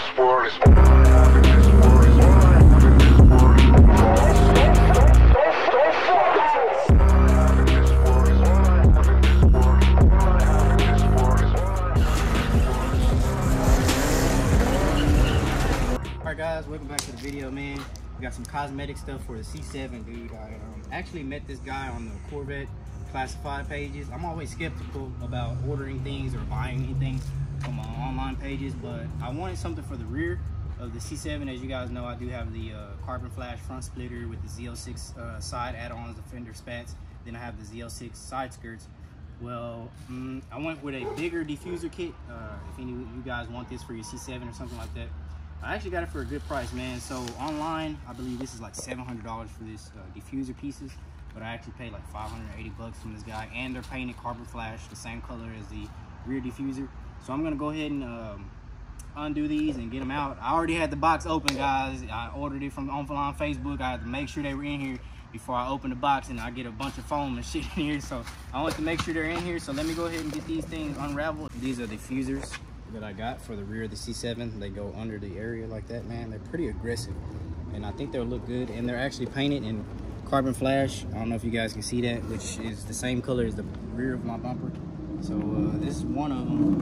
Alright guys, welcome back to the video, man. We got some cosmetic stuff for the C7, dude. I actually met this guy on the Corvette classified pages. I'm always skeptical about ordering things or buying anything from online pages, but I wanted something for the rear of the C7. As you guys know, I do have the carbon flash front splitter with the Z06 side add-ons, the fender spats. Then I have the Z06 side skirts. Well, I went with a bigger diffuser kit. If any of you guys want this for your C7 or something like that, I actually got it for a good price, man. So online, I believe this is like $700 for this diffuser pieces, but I actually paid like 580 bucks from this guy, and they're painted carbon flash, the same color as the rear diffuser. So I'm gonna go ahead and undo these and get them out. I already had the box open, guys. I ordered it from online Facebook. I had to make sure they were in here before I open the box, and I get a bunch of foam and shit in here. So I want to make sure they're in here. So let me go ahead and get these things unraveled. These are diffusers that I got for the rear of the C7. They go under the area like that, man. They're pretty aggressive, and I think they'll look good. And they're actually painted in carbon flash. I don't know if you guys can see that, which is the same color as the rear of my bumper. So this is one of them.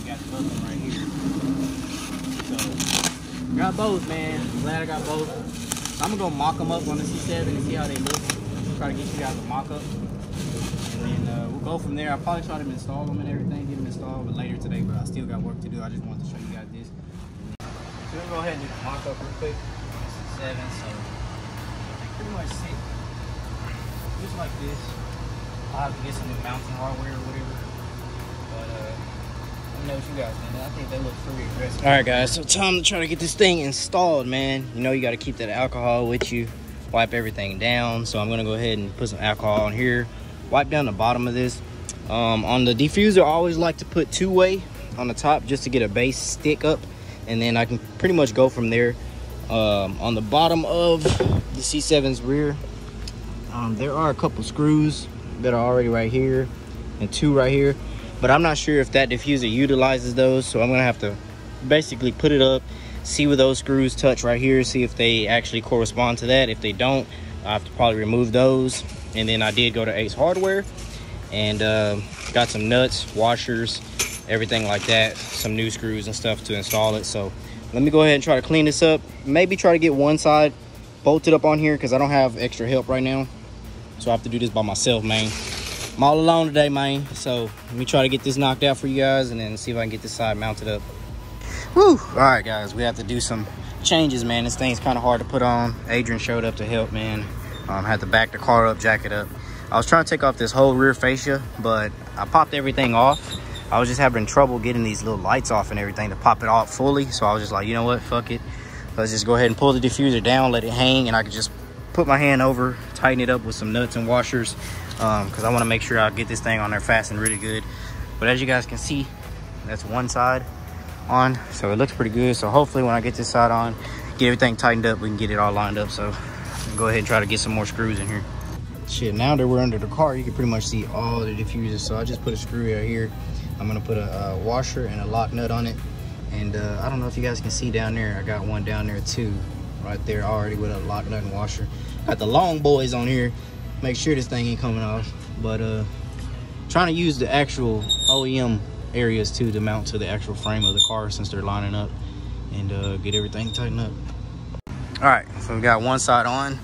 Got the other one right here. So got both, man. I'm glad I got both. I'm gonna go mock them up on the C7 and see how they look. Try to get you guys a mock up, and then we'll go from there. I'll probably try to install them and everything, get them installed later today, but I still got work to do. I just wanted to show you guys this. So we'll go ahead and do the mock up real quick on the C7. So they pretty much sit just like this. I'll have to get some mounting hardware or whatever, but let me know what you guys think. I think they look pretty aggressive. All right, guys, so time to try to get this thing installed, man. You know you got to keep that alcohol with you, wipe everything down. So I'm gonna go ahead and put some alcohol on here, wipe down the bottom of this. On the diffuser, I always like to put two-way on the top just to get a base stick up, and then I can pretty much go from there. On the bottom of the C7's rear, there are a couple screws that are already right here and two right here, but I'm not sure if that diffuser utilizes those, so I'm gonna have to basically put it up, see where those screws touch right here, see if they actually correspond to that. If they don't, I have to probably remove those. And then I did go to Ace Hardware and got some nuts, washers, everything like that, some new screws and stuff to install it. So let me go ahead and try to clean this up, maybe try to get one side bolted up on here because I don't have extra help right now. So I have to do this by myself, man. I'm all alone today, man. So let me try to get this knocked out for you guys and then see if I can get this side mounted up. Woo! All right, guys, we have to do some changes, man. This thing's kind of hard to put on. Adrian showed up to help, man. Had to back the car up, jack it up. I was trying to take off this whole rear fascia, but I popped everything off. I was just having trouble getting these little lights off and everything to pop it off fully. So I was just like, you know what? Fuck it. Let's just go ahead and pull the diffuser down, let it hang, and I could just put my hand over, tighten it up with some nuts and washers, because I want to make sure I get this thing on there fast and really good. But as you guys can see, that's one side on, so it looks pretty good. So hopefully when I get this side on, get everything tightened up, we can get it all lined up. So go ahead and try to get some more screws in here. Shit, now that we're under the car, you can pretty much see all the diffusers. So I just put a screw right here. I'm gonna put a washer and a lock nut on it. And I don't know if you guys can see down there, I got one down there too, right there already with a lock nut and washer. Got the long boys on here, make sure this thing ain't coming off. But trying to use the actual OEM areas too to mount to the actual frame of the car since they're lining up, and get everything tightened up. All right, so we got one side on,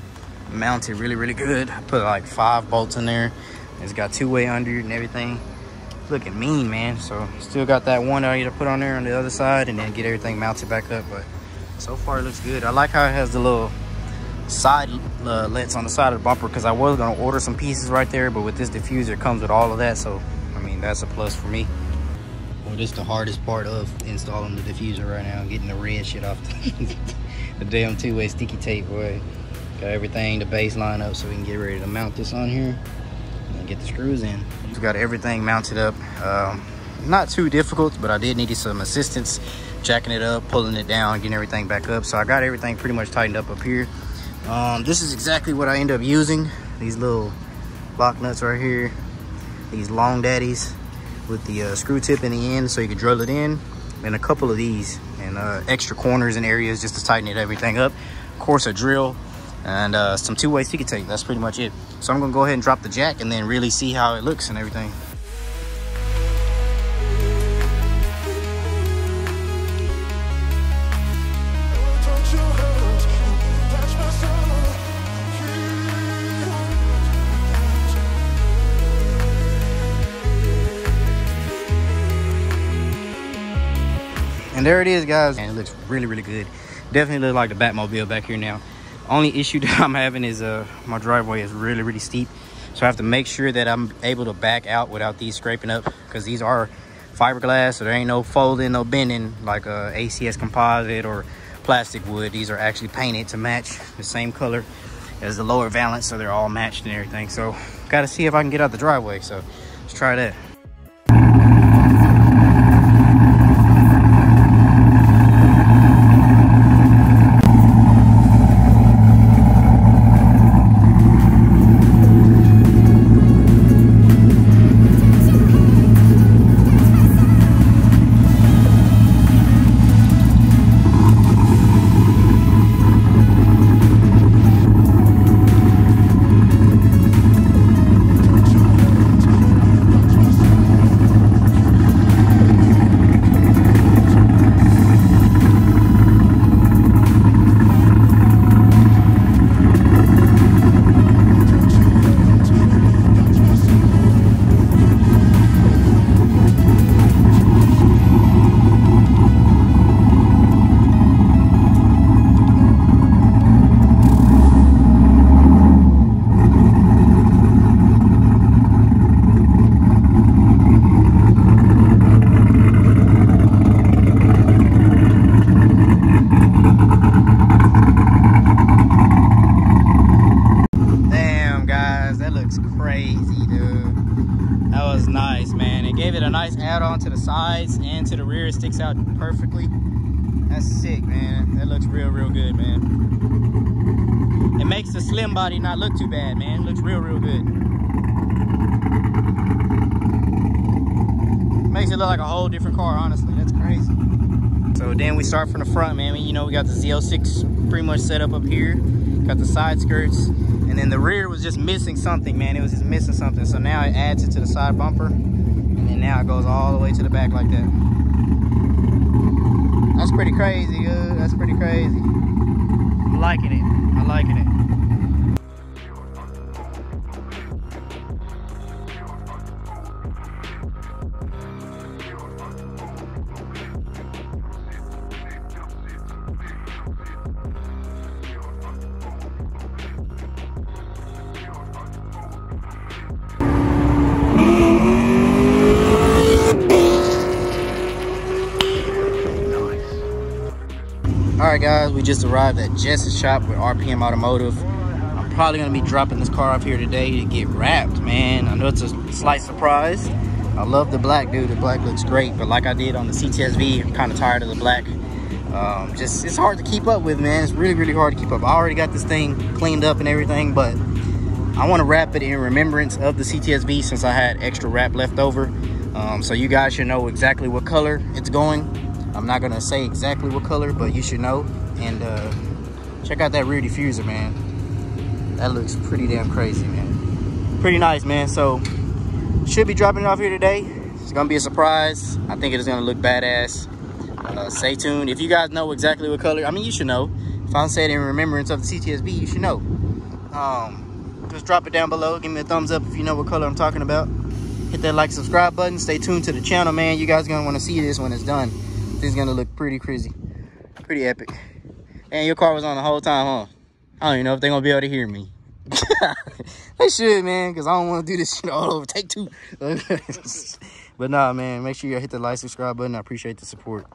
mounted really good. I put like 5 bolts in there. It's got two-way under it and everything. It's looking mean, man. So still got that one I need to put on there on the other side and then get everything mounted back up. But so far it looks good. I like how it has the little side lets on the side of the bumper, because I was gonna order some pieces right there, but with this diffuser it comes with all of that. So I mean, that's a plus for me. Well, this is the hardest part of installing the diffuser right now, getting the red shit off the damn two-way sticky tape, boy. Got everything, the base line up, so we can get ready to mount this on here and get the screws in. We've got everything mounted up. Not too difficult, but I did need some assistance jacking it up, pulling it down, getting everything back up. So I got everything pretty much tightened up here. This is exactly what I end up using. These little lock nuts right here, these long daddies with the screw tip in the end so you can drill it in, and a couple of these, and extra corners and areas just to tighten everything up. Of course, a drill and some two-way sticky tape. That's pretty much it. So I'm gonna go ahead and drop the jack and then really see how it looks and everything. And there it is, guys, and it looks really, really good. Definitely look like the Batmobile back here now. Only issue that I'm having is my driveway is really, really steep, so I have to make sure that I'm able to back out without these scraping up, because these are fiberglass, so there ain't no folding, no bending like ACS composite or plastic wood. These are actually painted to match the same color as the lower valance, so they're all matched and everything. So gotta see if I can get out the driveway, so let's try that. Crazy, dude. That was nice, man. It gave it a nice add-on to the sides and to the rear. It sticks out perfectly. That's sick, man. That looks real, real good, man. It makes the slim body not look too bad, man. It looks real, real good. Makes it look like a whole different car, honestly. That's crazy. So then we start from the front, man. You know, we got the Z06 pretty much set up here. Got the side skirts. And then the rear was just missing something, man. It was just missing something. So now it adds it to the side bumper. And then now it goes all the way to the back like that. That's pretty crazy, dude. That's pretty crazy. I'm liking it. I'm liking it. Alright guys, we just arrived at Jess's shop with RPM Automotive. I'm probably going to be dropping this car off here today to get wrapped, man. I know it's a slight surprise. I love the black, dude. The black looks great, but like I did on the CTSV, I'm kind of tired of the black. It's hard to keep up with, man. It's really, really hard to keep up. I already got this thing cleaned up and everything, but I want to wrap it in remembrance of the CTSV since I had extra wrap left over. So you guys should know exactly what color it's going. I'm not gonna say exactly what color, but you should know. And check out that rear diffuser, man. That looks pretty damn crazy, man. Pretty nice, man. So should be dropping it off here today. It's gonna be a surprise. I think it is gonna look badass. Stay tuned. If you guys know exactly what color, I mean, you should know. If I say it in remembrance of the CTSV, you should know. Just drop it down below. Give me a thumbs up if you know what color I'm talking about. Hit that like, subscribe button. Stay tuned to the channel, man. You guys gonna want to see this when it's done. This is gonna look pretty crazy, pretty epic. And your car was on the whole time, huh? I don't even know if they're gonna be able to hear me. They should, man, because I don't want to do this shit all over. Take two. But nah, man, make sure you hit the like, subscribe button. I appreciate the support.